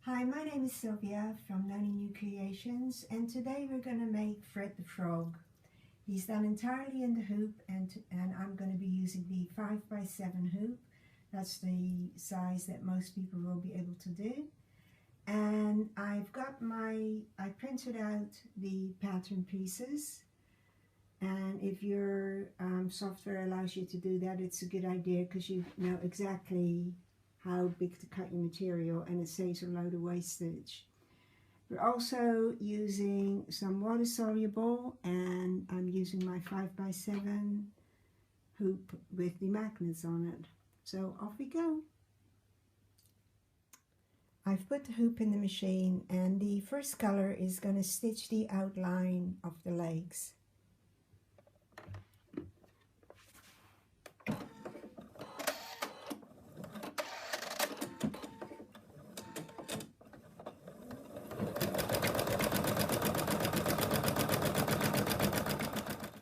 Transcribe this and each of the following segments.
Hi, my name is Sylvia from NonnieNoo Creations, and today we're going to make Fred the Frog. He's done entirely in the hoop, and I'm going to be using the 5x7 hoop. That's the size that most people will be able to do. And I printed out the pattern pieces, and if your software allows you to do that, it's a good idea because you know exactly how big to cut your material, and it saves a load of wastage. We're also using some water soluble, and I'm using my 5x7 hoop with the magnets on it. So off we go. I've put the hoop in the machine, and the first color is going to stitch the outline of the legs.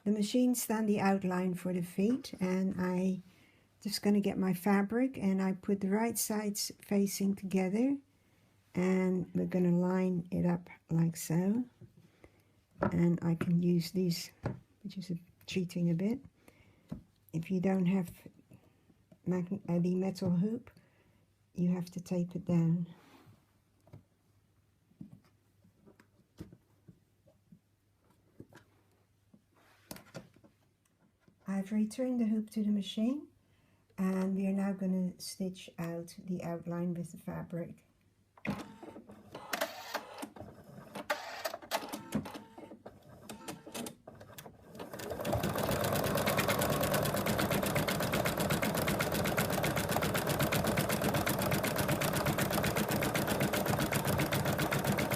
The machine's done the outline for the feet, and I just going to get my fabric, and I put the right sides facing together, and we're going to line it up like so. And I can use these, which is cheating a bit. If you don't have the metal hoop, you have to tape it down. I've returned the hoop to the machine, and we are now going to stitch out the outline with the fabric.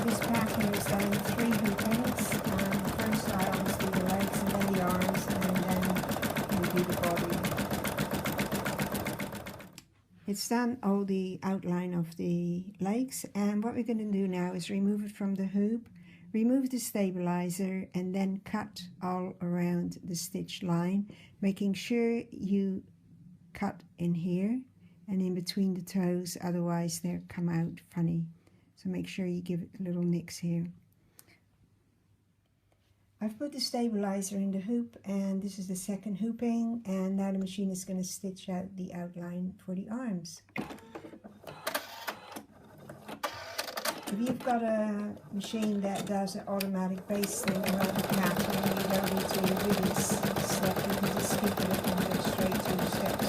This pattern is done in 3 hoopings. First I always do the legs and then the arms, and then we do the body. It's done all the outline of the legs, and what we're going to do now is remove it from the hoop, remove the stabilizer, and then cut all around the stitch line, making sure you cut in here and in between the toes, otherwise they'll come out funny. So make sure you give it little nicks here. I've put the stabilizer in the hoop, and this is the second hooping, and now the machine is going to stitch out the outline for the arms. If you've got a machine that does an automatic basting around the pattern, you don't need to do this step, you can just skip it and go straight to step 2.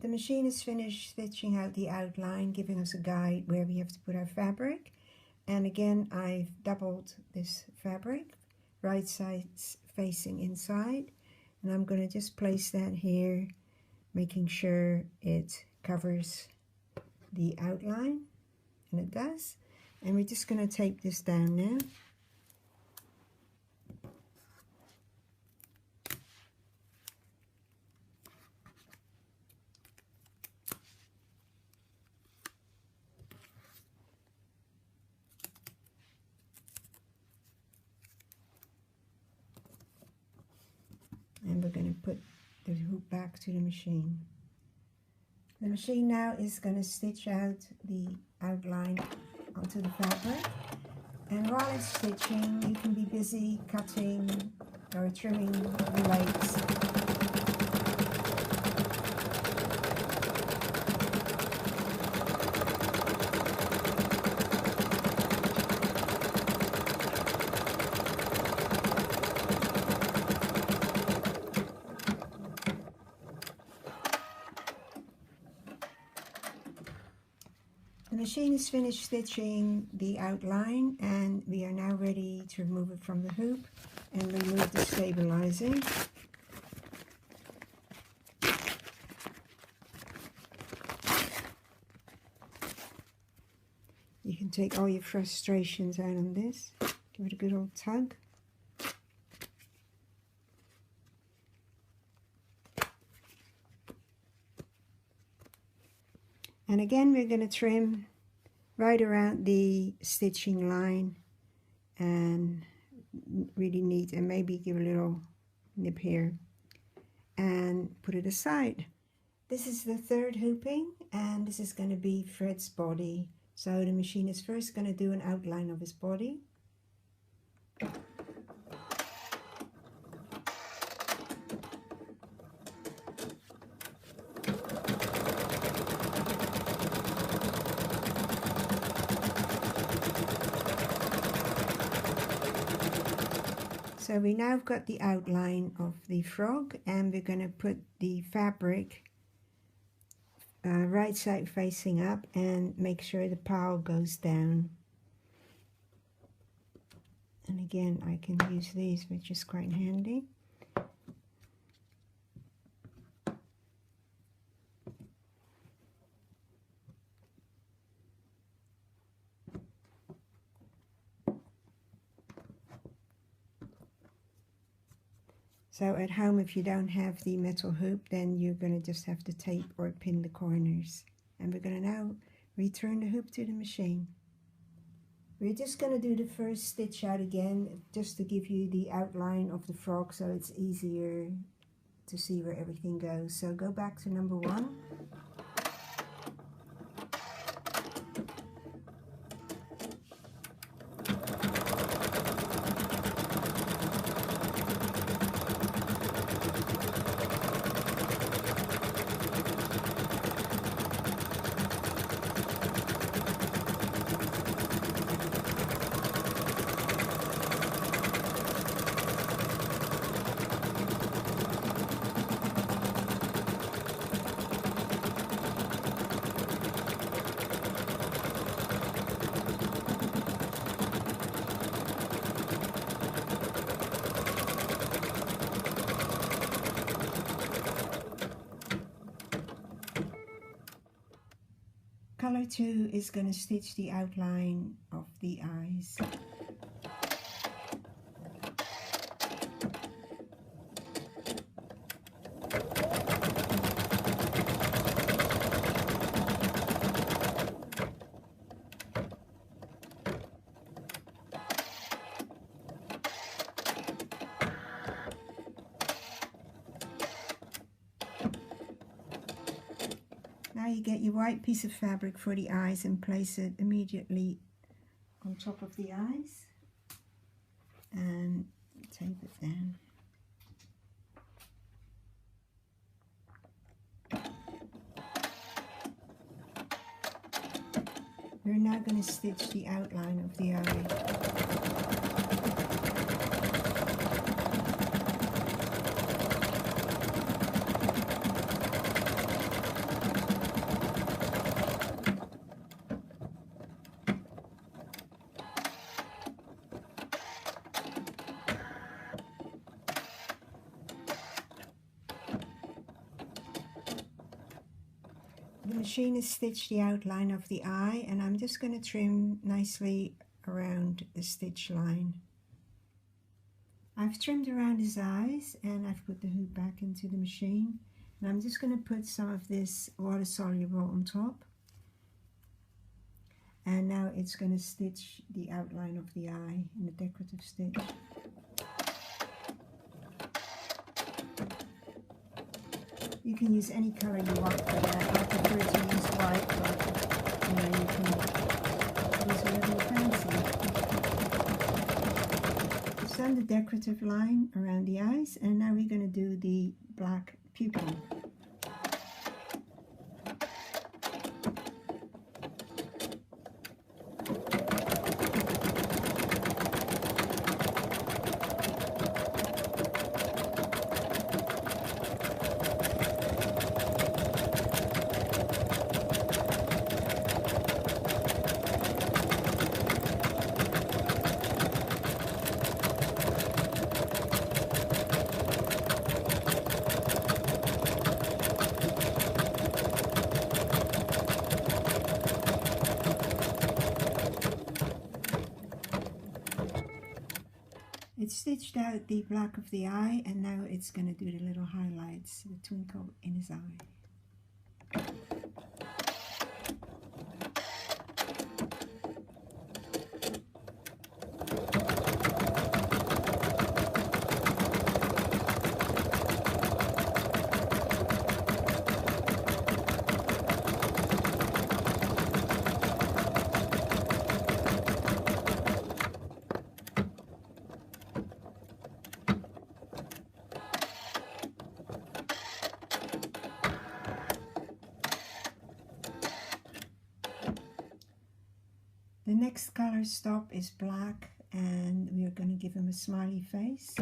The machine is finished stitching out the outline, giving us a guide where we have to put our fabric. And again, I've doubled this fabric, right sides facing inside. And I'm going to just place that here, making sure it covers the outline. And it does. And we're just going to tape this down now. And we're going to put the hoop back to the machine. The machine now is going to stitch out the outline onto the fabric. And while it's stitching, you can be busy cutting or trimming the legs. The machine is finished stitching the outline, and we are now ready to remove it from the hoop and remove the stabilizer. You can take all your frustrations out on this. Give it a good old tug. And again, we're going to trim right around the stitching line and really neat, and maybe give a little nip here and put it aside. This is the third hooping, and this is going to be Fred's body. So the machine is first going to do an outline of his body. So we now have got the outline of the frog, and we're going to put the fabric right side facing up and make sure the pile goes down. And again, I can use these, which is quite handy. So at home, if you don't have the metal hoop, then you're going to just have to tape or pin the corners. And we're going to now return the hoop to the machine. We're just going to do the first stitch out again, just to give you the outline of the frog so it's easier to see where everything goes. So go back to number 1. Color 2 is going to stitch the outline of the eyes. Now you get your white piece of fabric for the eyes and place it immediately on top of the eyes and tape it down. We're now going to stitch the outline of the eye. The machine has stitched the outline of the eye, and I'm just going to trim nicely around the stitch line. I've trimmed around his eyes and I've put the hoop back into the machine, and I'm just going to put some of this water soluble on top, and now it's going to stitch the outline of the eye in a decorative stitch. You can use any color you want for that. I prefer to use white, but you know, you can use whatever you fancy. It's done the decorative line around the eyes, and now we're going to do the black pupil. It's stitched out the black of the eye, and now it's going to do the little highlights, the twinkle in his eye. The next color stop is black, and we are going to give him a smiley face.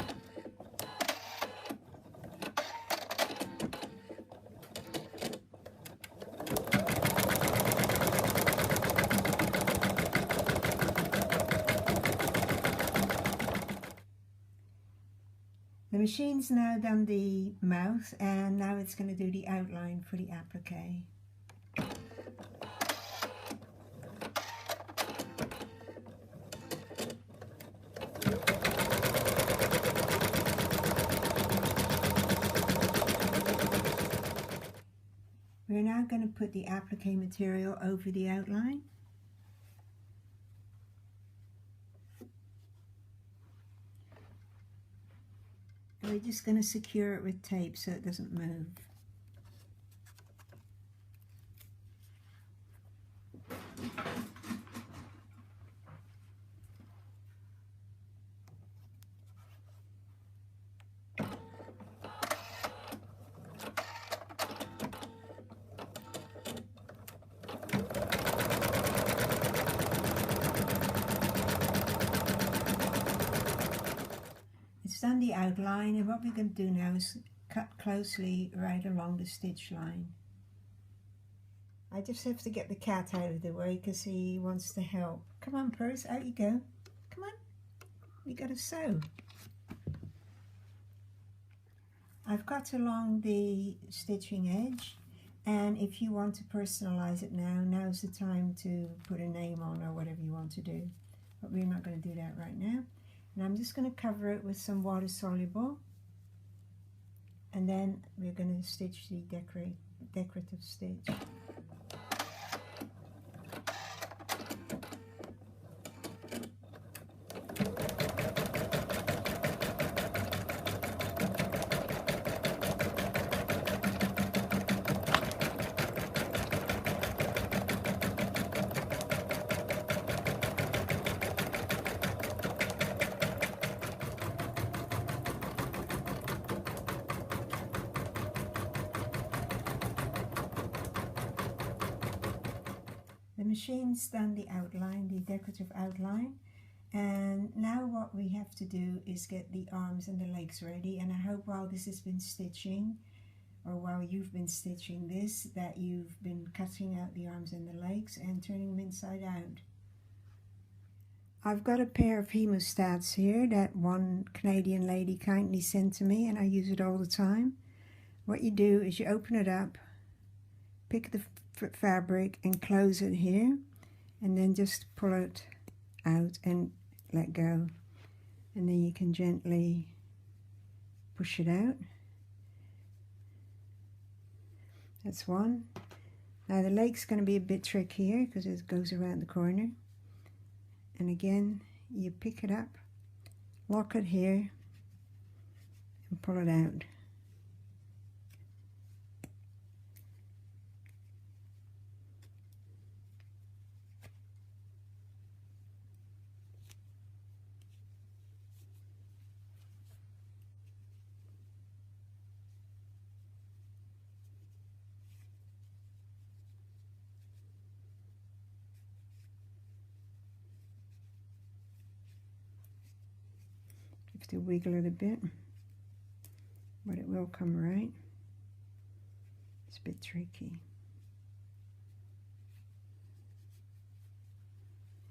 The machine's now done the mouth, and now it's going to do the outline for the applique. We're now going to put the applique material over the outline. And we're just going to secure it with tape so it doesn't move. It's done the outline, and what we're going to do now is cut closely right along the stitch line. I just have to get the cat out of the way because he wants to help. Come on, Purse, out you go. Come on, we got to sew. I've cut along the stitching edge, and if you want to personalize it now, now's the time to put a name on or whatever you want to do. But we're not going to do that right now. And I'm just going to cover it with some water soluble, and then we're going to stitch the decorative stitch. The machine's done the outline, the decorative outline, and now what we have to do is get the arms and the legs ready. And I hope while this has been stitching, or while you've been stitching this, that you've been cutting out the arms and the legs and turning them inside out. I've got a pair of hemostats here that one Canadian lady kindly sent to me, and I use it all the time. What you do is you open it up, pick the fabric and close it here, and then just pull it out and let go, and then you can gently push it out. That's one. Now the leg's going to be a bit trickier because it goes around the corner, and again you pick it up, lock it here and pull it out. To wiggle it a bit, but it will come right. It's a bit tricky.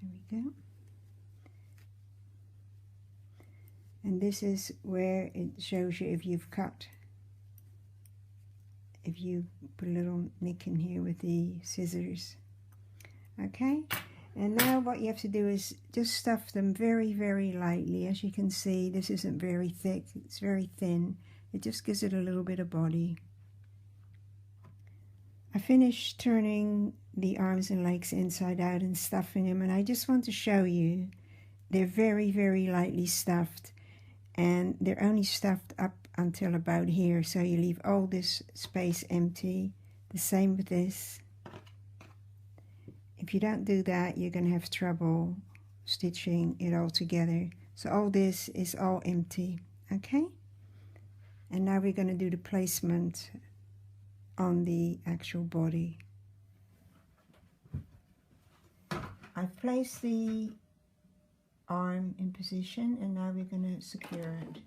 There we go. And this is where it shows you if you've cut, if you put a little nick in here with the scissors. Okay. And now what you have to do is just stuff them very, very lightly. As you can see, this isn't very thick, it's very thin. It just gives it a little bit of body. I finished turning the arms and legs inside out and stuffing them, and I just want to show you they're very, very lightly stuffed, and they're only stuffed up until about here, so you leave all this space empty. The same with this. If you don't do that, you're going to have trouble stitching it all together. So all this is all empty, okay? And now we're going to do the placement on the actual body. I've placed the arm in position, and now we're going to secure it.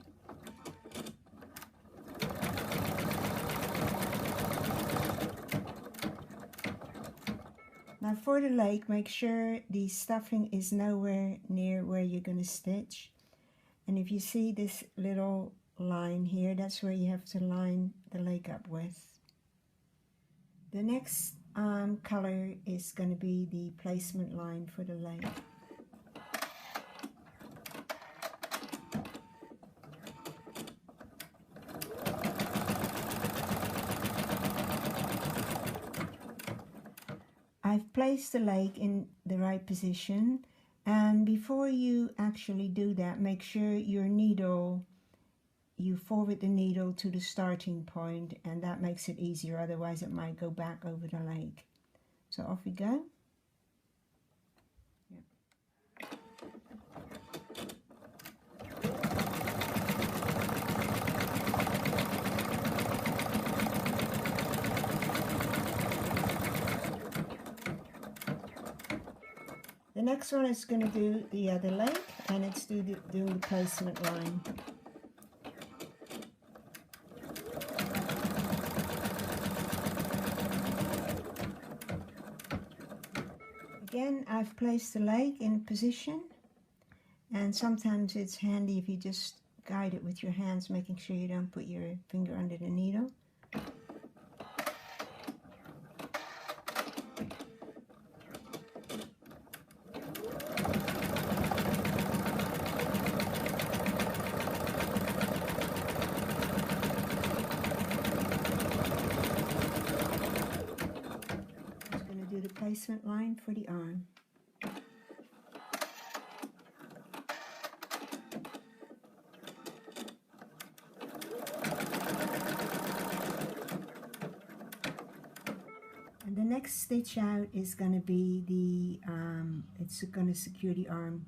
Now for the leg, make sure the stuffing is nowhere near where you're going to stitch. And if you see this little line here, that's where you have to line the leg up with. The next color is going to be the placement line for the leg. I've placed the leg in the right position, and before you actually do that, make sure your needle, you forward the needle to the starting point, and that makes it easier, otherwise it might go back over the leg. So off we go. The next one is going to do the other leg, and it's doing the placement line. Again, I've placed the leg in position, and sometimes it's handy if you just guide it with your hands, making sure you don't put your finger under the needle. Placement line for the arm. And the next stitch out is going to be the it's going to secure the arm.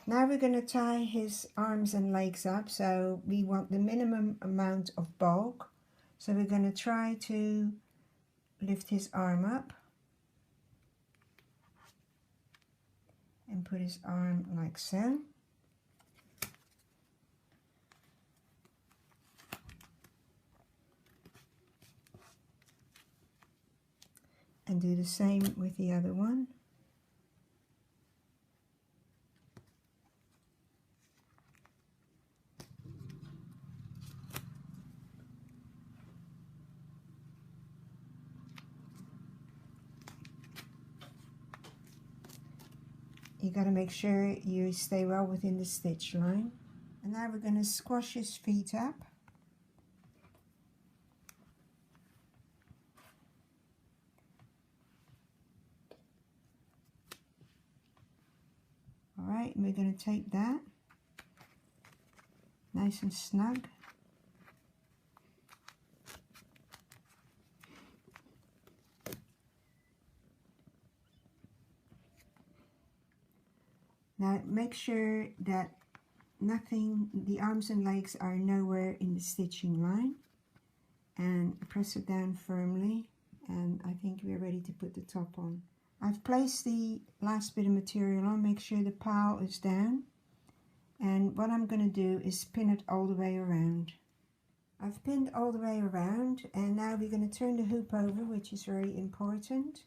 Now we're going to tie his arms and legs up, so we want the minimum amount of bulk. So we're going to try to lift his arm up and put his arm like so. And do the same with the other one. You got to make sure you stay well within the stitch line. And now we're going to squash his feet up. Alright, and we're going to tape that nice and snug. Now make sure that the arms and legs are nowhere in the stitching line, and press it down firmly, and I think we're ready to put the top on. I've placed the last bit of material on. Make sure the pile is down, and what I'm going to do is pin it all the way around. I've pinned all the way around, and now we're going to turn the hoop over, which is very important.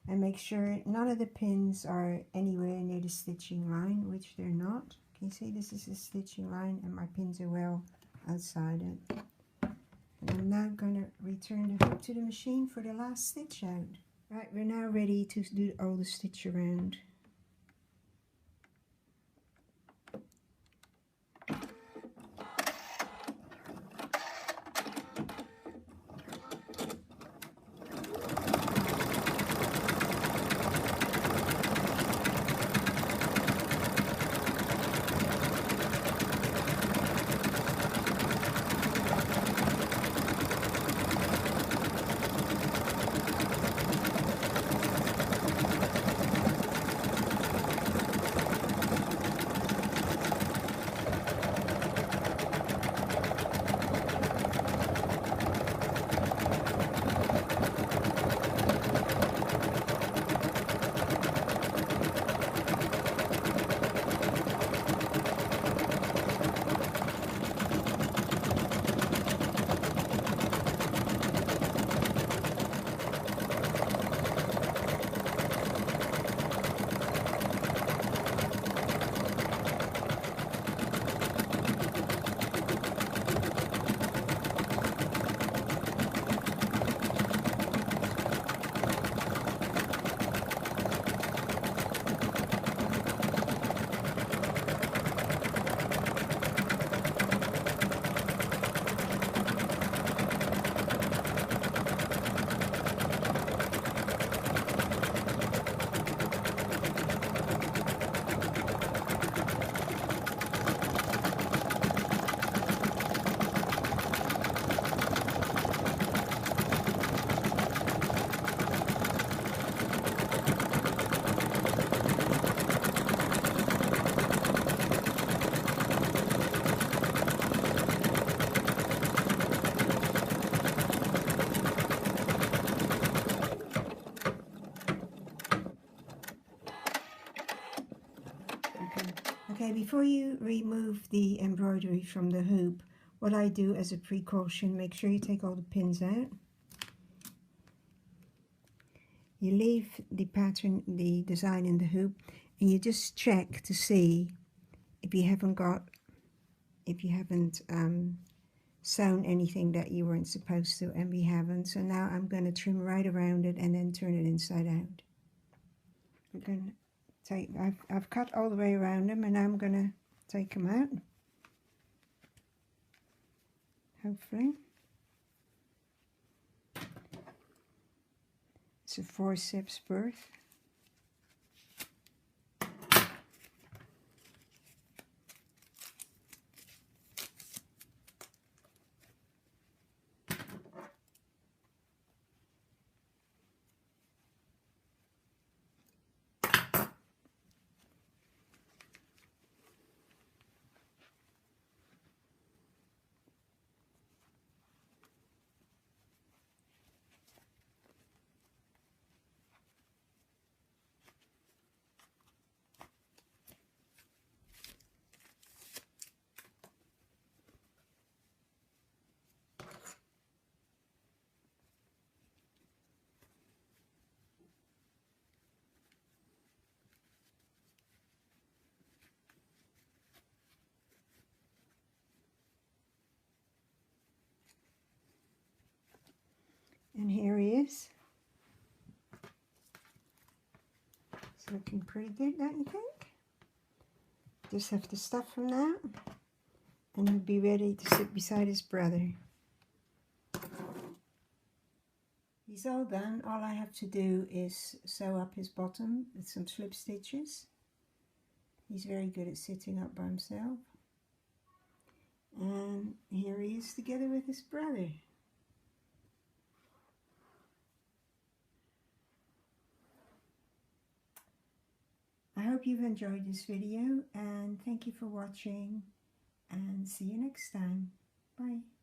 And make sure none of the pins are anywhere near the stitching line, which they're not. Can you see this is the stitching line and my pins are well outside it. And I'm now going to return the hoop to the machine for the last stitch out. Right, we're now ready to do all the stitch around. Okay, before you remove the embroidery from the hoop, what I do as a precaution, make sure you take all the pins out. You leave the pattern, the design in the hoop, and you just check to see if you haven't sewn anything that you weren't supposed to, and we haven't. So now I'm going to trim right around it and then turn it inside out. I'm going to take, I've cut all the way around them, and now I'm going to take them out, hopefully. It's a forceps birth. And here he is. It's looking pretty good, don't you think? Just have to stuff him now, and he'll be ready to sit beside his brother. He's all done. All I have to do is sew up his bottom with some slip stitches. He's very good at sitting up by himself. And here he is together with his brother. I hope you've enjoyed this video, and thank you for watching, and see you next time. Bye.